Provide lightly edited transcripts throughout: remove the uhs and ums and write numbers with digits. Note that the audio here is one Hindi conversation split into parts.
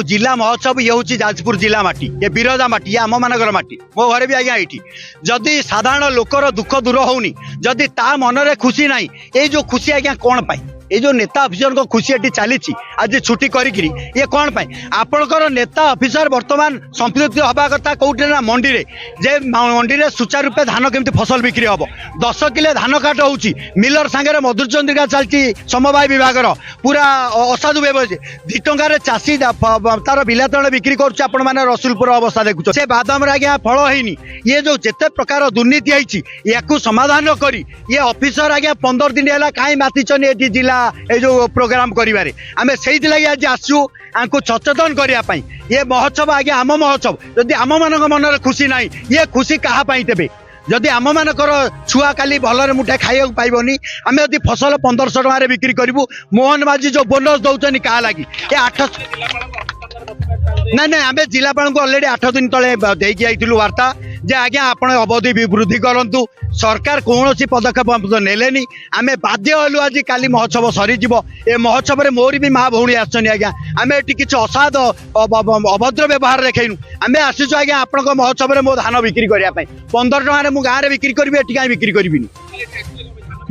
जिला महोत्सव ये हूँ जाजपुर जिला माटी ये बिरजा माटी ये आम मानकर माटी मो घर भी आज्ञा ये जदि साधारण लोकर दुख दूर होनी जदि ता मनरे खुशी ना ये जो खुशी आज्ञा कौन पाई ये जो नेता अफिसर को खुशी एटी चली आज छुट्टी करी ये कौन पाई आपणकर नेता अफिसर बर्तमान संपृक्ति हवा कथा कौटे ना मंडी रे जे मंडी रे सुचारू रूपे धान केमती फसल बिक्री हम 10 किले धान काट हो मिलर सांगे मधुरचंद्रिका चलती समवाय विभाग पूरा असाधु व्यवसाय 2 टंकार चाषी तार बिलातण बिक्री कर रसुलपुर अवस्था देखुच से बादाम आज्ञा फल है ये जो जिते प्रकार दुर्नीति है समाधान करी ये अफिसर आज्ञा 15 दिन है कहीं मातिचन ये जिला ये जो प्रोग्राम करिबारे आमे सेहि लगी आज आसु आंको सचेतन करने ये महोत्सव आज्ञा आम महोत्सव जदि आम मान मन खुशी ना ये खुशी क्या तेबे जदि आम मानकर छुआ काली भलरे मुठे खाइबा पाइबनी आमे जदि फसल 1500 टका बिक्री करूँ मोहन माझी जो बोनस दौरान क्या लगी ये 800 ना ना आम जिलापाल को अलरेडी 8 दिन तले देकी आइलु वार्ता जे आज्ञा आपण अवधि वृद्धि करूँ सरकार कौन पदक्षेप नेलेनी आमे बाध्य हलु आज काली महोत्सव सरीज ए महोत्सव में मोर भी माँ भौणी आज्ञा आम ये किसी असाध अभद्र व्यवहार देखनु आम आसीचु आज्ञा आपण महोत्सव में मो धान बिक्री करने 15 टकर मुझे गाँव में बिक्री करी एटी कहीं बिक्री करी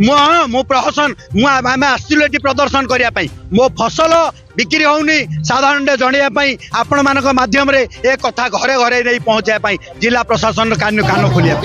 मो प्रहसन मुझे आसलु ये प्रदर्शन करने मो फसल बिक्री होनी साधारण जनवाई आपण मान माध्यम रे ए कथा घरे घरे नहीं पहुँचाई जिला प्रशासन कान खोलिया